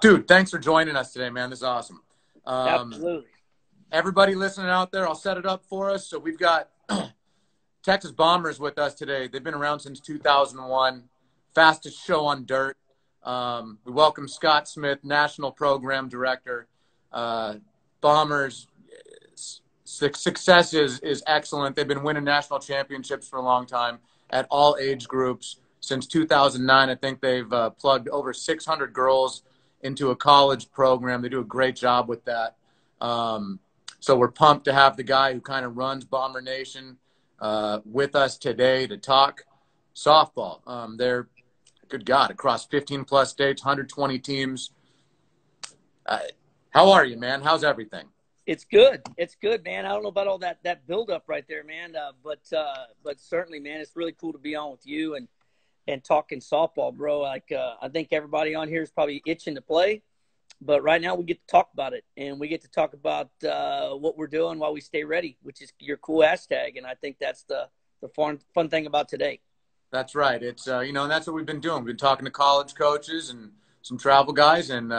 Dude, thanks for joining us today, man. This is awesome. Absolutely. Everybody listening out there, I'll set it up for us. So we've got Texas Bombers with us today. They've been around since 2001. Fastest show on dirt. We welcome Scott Smith, National Program Director. Bombers, success is excellent. They've been winning national championships for a long time at all age groups. Since 2009, I think they've plugged over 600 girls into a college program. They do a great job with that. So we're pumped to have the guy who kind of runs Bomber Nation with us today to talk softball. They're, good God, across 15-plus states, 120 teams. How are you, man? How's everything? It's good. It's good, man. I don't know about all that build-up right there, man. But certainly, man, it's really cool to be on with you and talking softball, bro. Like, I think everybody on here is probably itching to play. But right now we get to talk about it, and we get to talk about what we're doing while we stay ready, which is your cool hashtag. And I think that's the fun thing about today. That's right. It's, and that's what we've been doing. We've been talking to college coaches and some travel guys, and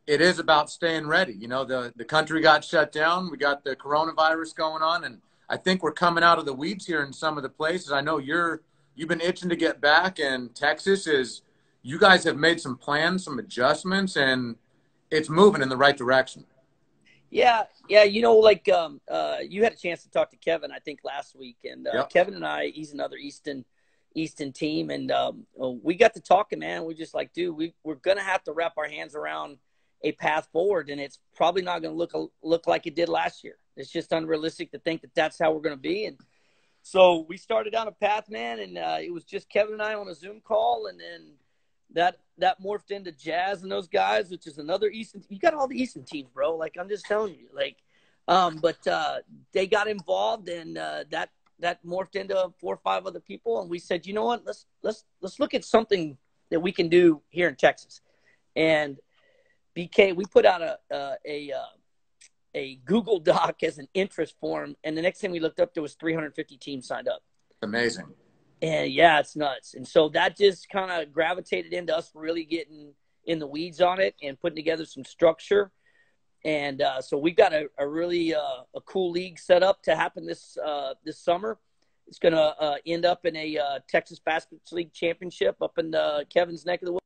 it is about staying ready. The country got shut down. We got the coronavirus going on, and I think we're coming out of the weeds here in some of the places. I know you've been itching to get back, and Texas you guys have made some plans, some adjustments, and it's moving in the right direction. Yeah. You had a chance to talk to Kevin, I think, last week. And Yep. Kevin and I, he's another Easton team. And we got to talking, man. We're just like, dude, we're going to have to wrap our hands around a path forward. And it's probably not going to look like it did last year. It's just unrealistic to think that that's how we're going to be. And so we started down a path, man. And it was just Kevin and I on a Zoom call. And then that morphed into Jazz and those guys, which is another Easton. You got all the Easton teams, bro. Like, I'm just telling you, but they got involved, and that morphed into 4 or 5 other people. And we said, you know what, let's look at something that we can do here in Texas. And BK, we put out a Google Doc as an interest form, and the next thing we looked up, there was 350 teams signed up. Amazing. And yeah, it's nuts. And so that just kind of gravitated into us really getting in the weeds on it and putting together some structure. And so we've got a really a cool league set up to happen this summer. It's going to end up in a Texas Basketball League championship up in Kevin's neck of the woods.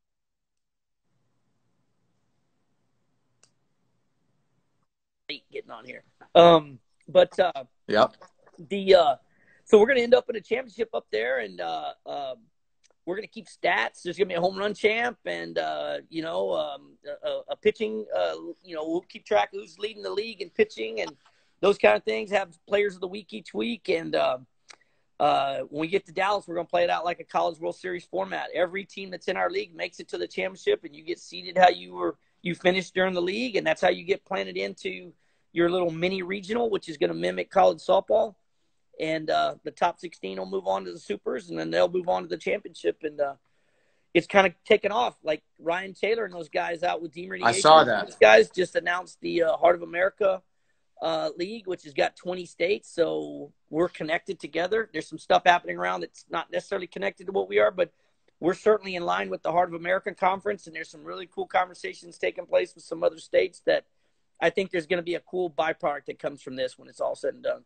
Getting on here. Yep. So we're going to end up in a championship up there, and we're going to keep stats. There's going to be a home run champ and, a pitching. We'll keep track of who's leading the league in pitching and those kind of things, have players of the week each week. And when we get to Dallas, we're going to play it out like a College World Series format. Every team that's in our league makes it to the championship, and you get seeded how you finished during the league, and that's how you get planted into your little mini regional, which is going to mimic college softball. And the top 16 will move on to the supers, and then they'll move on to the championship. And it's kind of taken off. Like Ryan Taylor and those guys out with Demeradiation. I saw that. Those guys just announced the Heart of America League, which has got 20 states. So we're connected together. There's some stuff happening around that's not necessarily connected to what we are, but we're certainly in line with the Heart of America Conference. And there's some really cool conversations taking place with some other states that I think there's going to be a cool byproduct that comes from this when it's all said and done.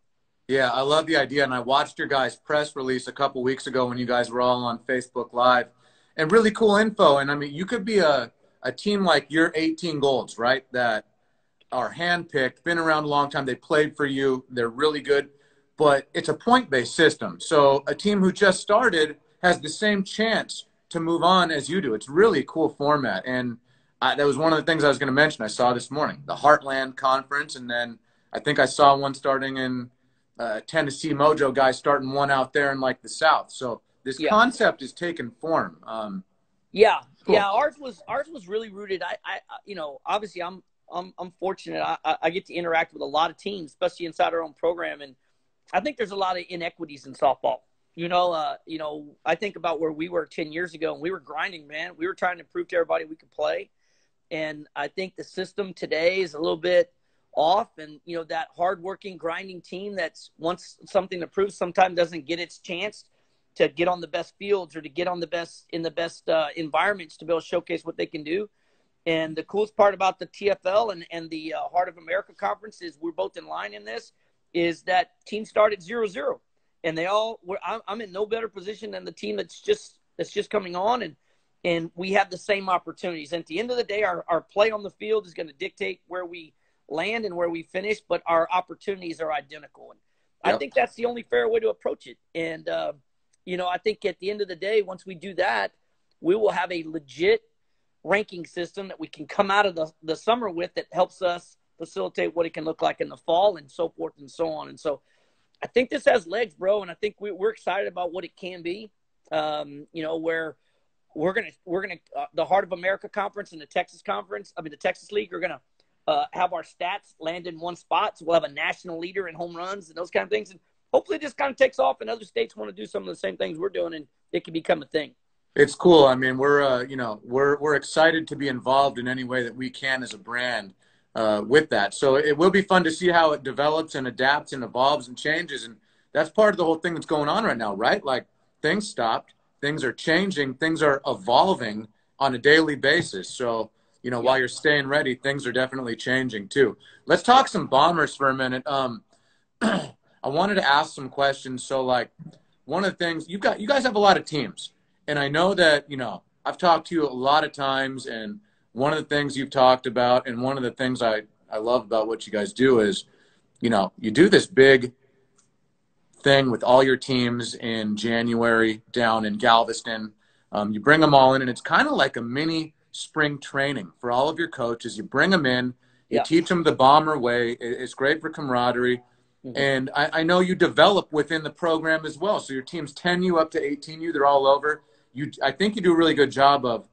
Yeah, I love the idea, and I watched your guys' press release a couple weeks ago when you guys were all on Facebook Live, and really cool info. And, I mean, you could be a team like your 18 Golds, right, that are handpicked, been around a long time. They played for you. They're really good, but it's a point-based system. So a team who just started has the same chance to move on as you do. It's really a cool format, and that was one of the things I was going to mention. I saw this morning, the Heartland Conference, and then I think I saw one starting in Tennessee Mojo guys starting one out there in like the South. So this concept is taking form. Cool. Yeah. Ours was really rooted. I obviously I'm fortunate. I get to interact with a lot of teams, especially inside our own program. And I think there's a lot of inequities in softball. I think about where we were 10 years ago, and we were grinding, man. We were trying to prove to everybody we could play. And I think the system today is a little bit off, and that hardworking, grinding team that's wants something to prove sometimes doesn't get its chance to get on the best fields or to get on the best environments to be able to showcase what they can do. And the coolest part about the TFL and the Heart of America Conference is we're both in line in this, is that teams start at 0-0. And I'm in no better position than the team that's just coming on, and we have the same opportunities. And at the end of the day, our play on the field is going to dictate where we land and where we finish, but our opportunities are identical. And I think that's the only fair way to approach it. And, I think at the end of the day, once we do that, we will have a legit ranking system that we can come out of the summer with that helps us facilitate what it can look like in the fall and so forth and so on. And so I think this has legs, bro. And I think we're excited about what it can be. Where we're going to the Heart of America Conference and the Texas League are going to have our stats land in one spot. So we'll have a national leader in home runs and those kind of things. And hopefully this kind of takes off and other states want to do some of the same things we're doing, and it can become a thing. It's cool. I mean, we're excited to be involved in any way that we can as a brand with that. So it will be fun to see how it develops and adapts and evolves and changes. And that's part of the whole thing that's going on right now, right? Like, things stopped, things are changing, things are evolving on a daily basis. So, while you're staying ready, things are definitely changing too. Let's talk some Bombers for a minute. I wanted to ask some questions. So, like, one of the things you guys have a lot of teams, and I know that, I've talked to you a lot of times, and one of the things you've talked about, and one of the things I love about what you guys do is, you do this big thing with all your teams in January down in Galveston. You bring them all in, and it's kind of like a mini spring training for all of your coaches. You bring them in, you teach them the Bomber way. It's great for camaraderie. Mm-hmm. And I know you develop within the program as well. So your team's 10U up to 18U, they're all over. I think you do a really good job of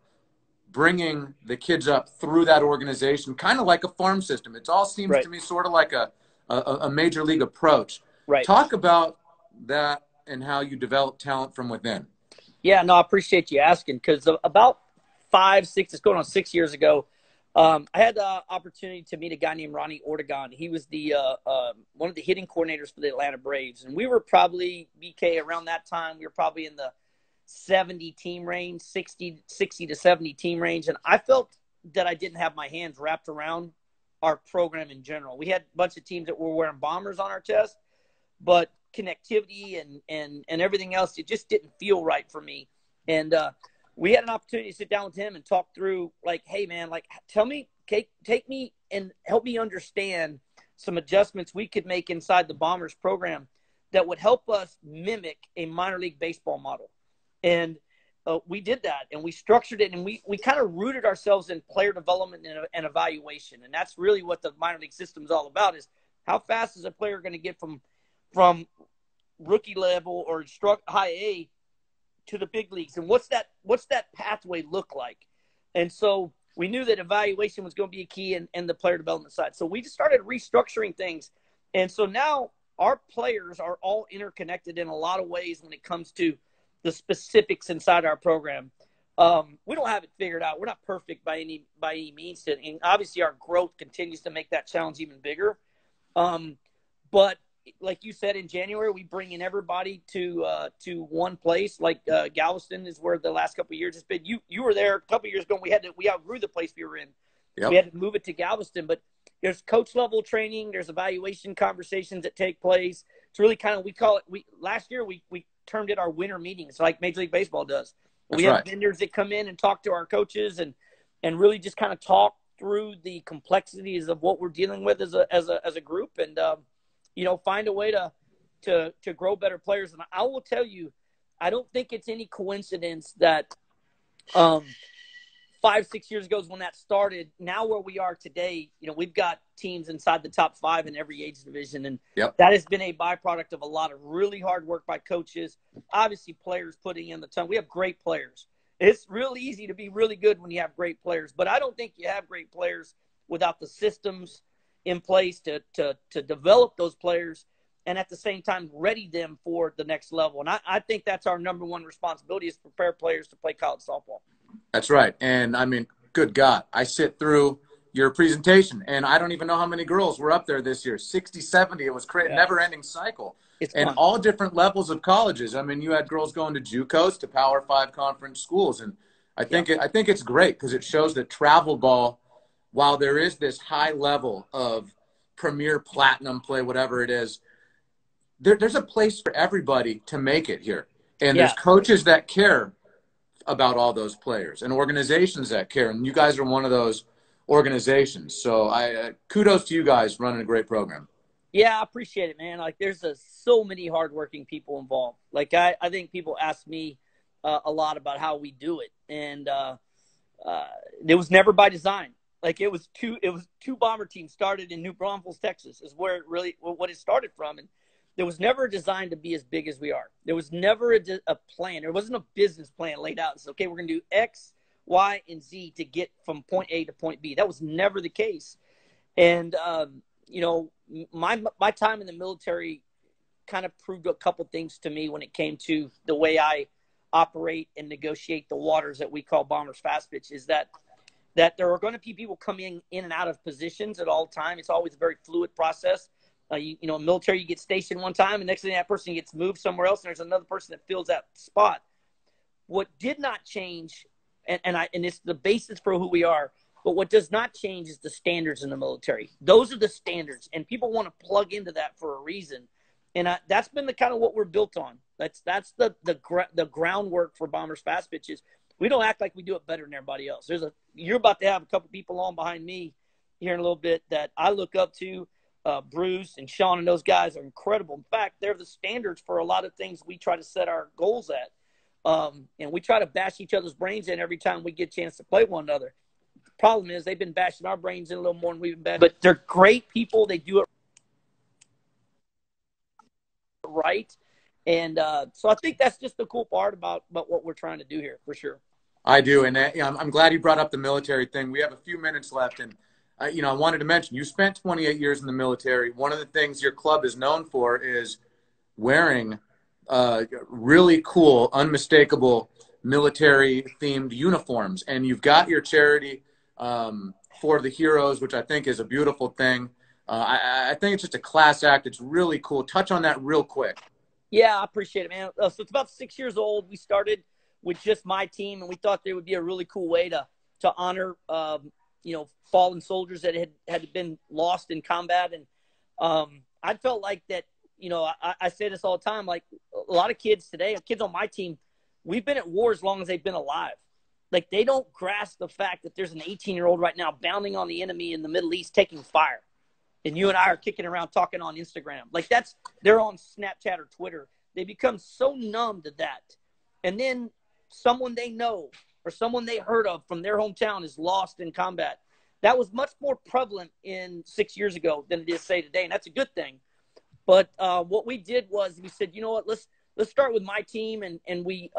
bringing the kids up through that organization, kind of like a farm system. It all seems to me sort of like a major league approach. Right. Talk about that and how you develop talent from within. Yeah, no, I appreciate you asking, because about 5-6, it's going on 6 years ago, I had the opportunity to meet a guy named Ronnie Ortegon. He was the one of the hitting coordinators for the Atlanta Braves, and we were probably, BK, around that time, we were probably in the 70 team range, 60 to 70 team range, and I felt that I didn't have my hands wrapped around our program in general. We had a bunch of teams that were wearing Bombers on our chest, but connectivity and everything else, it just didn't feel right for me. And we had an opportunity to sit down with him and talk through, like, hey, man, like, take me and help me understand some adjustments we could make inside the Bombers program that would help us mimic a minor league baseball model. And we did that, and we structured it, and we kind of rooted ourselves in player development and evaluation. And that's really what the minor league system is all about, is how fast is a player going to get from rookie level or high A to the big leagues, and what's that pathway look like? And so we knew that evaluation was going to be a key in the player development side. So we just started restructuring things. And so now our players are all interconnected in a lot of ways when it comes to the specifics inside our program. We don't have it figured out. We're not perfect by any means. And obviously our growth continues to make that challenge even bigger. But like you said, in January, we bring in everybody to one place. Like Galveston is where the last couple of years has been. You were there a couple of years ago. We outgrew the place we were in. Yep. We had to move it to Galveston. But there's coach level training. There's evaluation conversations that take place. It's really kind of, we call it. Last year we termed it our winter meetings, like Major League Baseball does. We have vendors that come in and talk to our coaches and really just kind of talk through the complexities of what we're dealing with as a group, and find a way to grow better players. And I will tell you, I don't think it's any coincidence that 5-6 years ago is when that started. Now where we are today, we've got teams inside the top 5 in every age division. And that has been a byproduct of a lot of really hard work by coaches, obviously players putting in the ton. We have great players. It's real easy to be really good when you have great players, but I don't think you have great players without the systems in place to develop those players and at the same time ready them for the next level. And I think that's our number one responsibility, is prepare players to play college softball. That's right. And I mean, good God, I sit through your presentation and I don't even know how many girls were up there this year. 60, 70. It was crazy, never ending cycle. And fun. All different levels of colleges. I mean, you had girls going to JUCOs, to Power 5 conference schools. And I think it's great because it shows that travel ball, while there is this high level of premier platinum play, whatever it is, there's a place for everybody to make it here. And Yeah. there's coaches that care about all those players and organizations that care. And you guys are one of those organizations. So I kudos to you guys running a great program. Yeah, I appreciate it, man. Like, there's so many hardworking people involved. Like, I think people ask me a lot about how we do it, and it was never by design. Like, it was two bomber teams started in New Braunfels, Texas, is where it really what it started from, and there was never a design to be as big as we are. There was never a plan. There wasn't a business plan laid out. It's okay, we're going to do X, Y, and Z to get from point A to point B. That was never the case, and you know, my time in the military kind of proved a couple things to me when it came to the way I operate and negotiate the waters that we call Bombers Fast Pitch, is that there are going to be people coming in and out of positions at all time. It's always a very fluid process. You know, in military, you get stationed one time, and next thing that person gets moved somewhere else, and there's another person that fills that spot. What did not change, and it's the basis for who we are, but what does not change is the standards in the military. Those are the standards, and people want to plug into that for a reason. And that's been the kind of what we're built on. That's the groundwork for Bombers Fast Pitches. We don't act like we do it better than everybody else. You're about to have a couple people on behind me here in a little bit that I look up to. Bruce and Sean and those guys are incredible. In fact, they're the standards for a lot of things we try to set our goals at. And we try to bash each other's brains in every time we get a chance to play one another. Problem is they've been bashing our brains in a little more than we've been bashing. But they're great people. They do it right. And so I think that's just the cool part about what we're trying to do here, for sure. I do. And I'm glad you brought up the military thing. We have a few minutes left. And, you know, I wanted to mention, you spent 28 years in the military. One of the things your club is known for is wearing really cool, unmistakable military-themed uniforms. And you've got your charity for the heroes, which I think is a beautiful thing. I think it's just a class act. It's really cool. Touch on that real quick. Yeah, I appreciate it, man. So it's about 6 years old. We started with just my team, and we thought there would be a really cool way to honor, you know, fallen soldiers that had been lost in combat. And I felt like that, you know, I say this all the time, like a lot of kids today, kids on my team, we've been at war as long as they've been alive. Like, they don't grasp the fact that there's an 18-year-old right now bounding on the enemy in the Middle East taking fire. And you and I are kicking around talking on Instagram. Like, they're on Snapchat or Twitter. They become so numb to that. And then someone they know or someone they heard of from their hometown is lost in combat. That was much more prevalent 6 years ago than it is, say, today. And that's a good thing. But what we did was we said, you know what, let's start with my team. And we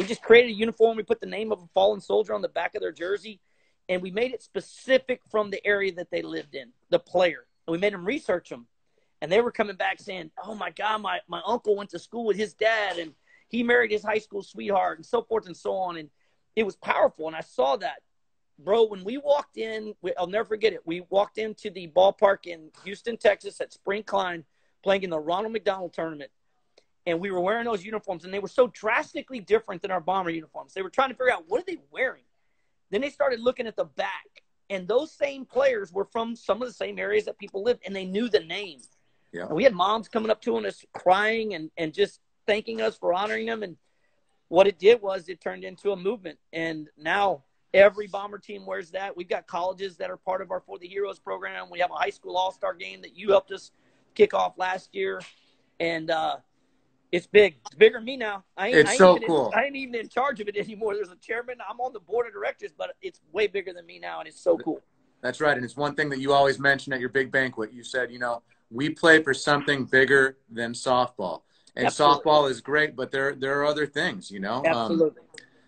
just created a uniform. We put the name of a fallen soldier on the back of their jersey. And we made it specific from the area that they lived in, the player. And we made them research them. And they were coming back saying, oh, my God, my uncle went to school with his dad, and he married his high school sweetheart, and so forth and so on. And it was powerful. And I saw that. Bro, when we walked in, I'll never forget it. We walked into the ballpark in Houston, Texas at Spring Klein, playing in the Ronald McDonald tournament. And we were wearing those uniforms, and they were so drastically different than our Bomber uniforms. They were trying to figure out, what are they wearing? Then they started looking at the back. And those same players were from some of the same areas that people lived, and they knew the name. Yeah. And we had moms coming up to us crying and just thanking us for honoring them. And what it did was it turned into a movement. And now every Bomber team wears that. We've got colleges that are part of our For the Heroes program. We have a high school all-star game that you helped us kick off last year. And it's big. It's bigger than me now. It's so cool. I ain't even in charge of it anymore. There's a chairman. I'm on the board of directors, but it's way bigger than me now, and it's so cool. That's right. And it's one thing that you always mention at your big banquet. You said, you know, we play for something bigger than softball. And Absolutely. Softball is great, but there are other things, you know. Absolutely.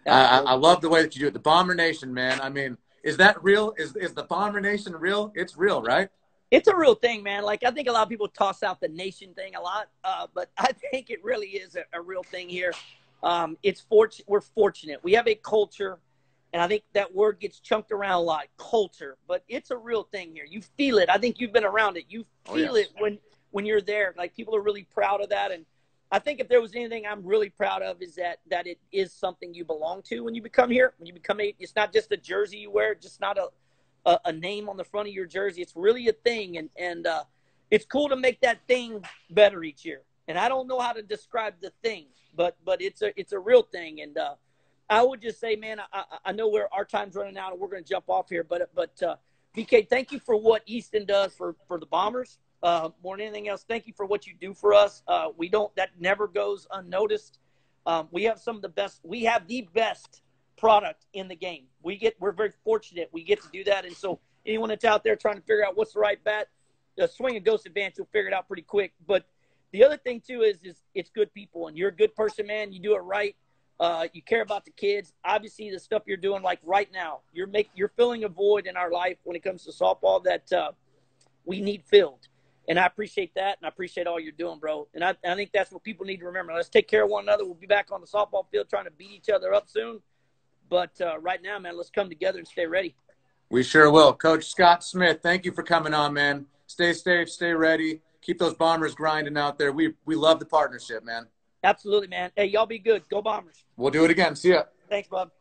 I love the way that you do it. The Bomber Nation, man. I mean, is that real? Is the Bomber Nation real? It's real, right? It's a real thing, man. Like, I think a lot of people toss out the nation thing a lot, but I think it really is a real thing here. We're fortunate. We have a culture, and I think that word gets chunked around a lot, culture, but it's a real thing here. You feel it. I think you've been around it. You feel it when you're there. Like, people are really proud of that, and I think if there was anything I'm really proud of is that it is something you belong to when you become here. When you become it's not just a jersey you wear, just not a name on the front of your jersey. It's really a thing, and it's cool to make that thing better each year. And I don't know how to describe the thing, but it's a real thing. And I would just say, man, I know where our time's running out, and we're going to jump off here. But BK, thank you for what Easton does for the Bombers. More than anything else, thank you for what you do for us. That never goes unnoticed. We have the best product in the game. We're very fortunate we get to do that. And so anyone that's out there trying to figure out what's the right bat, swing a Ghost Advance, you'll figure it out pretty quick. But the other thing too is it's good people, and you're a good person, man. You do it right. You care about the kids. Obviously, the stuff you're doing, like right now, you're filling a void in our life when it comes to softball that we need filled. And I appreciate that, and I appreciate all you're doing, bro. And I think that's what people need to remember. Let's take care of one another. We'll be back on the softball field trying to beat each other up soon. But right now, man, let's come together and stay ready. We sure will. Coach Scott Smith, thank you for coming on, man. Stay safe, stay ready. Keep those Bombers grinding out there. We love the partnership, man. Absolutely, man. Hey, y'all be good. Go Bombers. We'll do it again. See ya. Thanks, bub.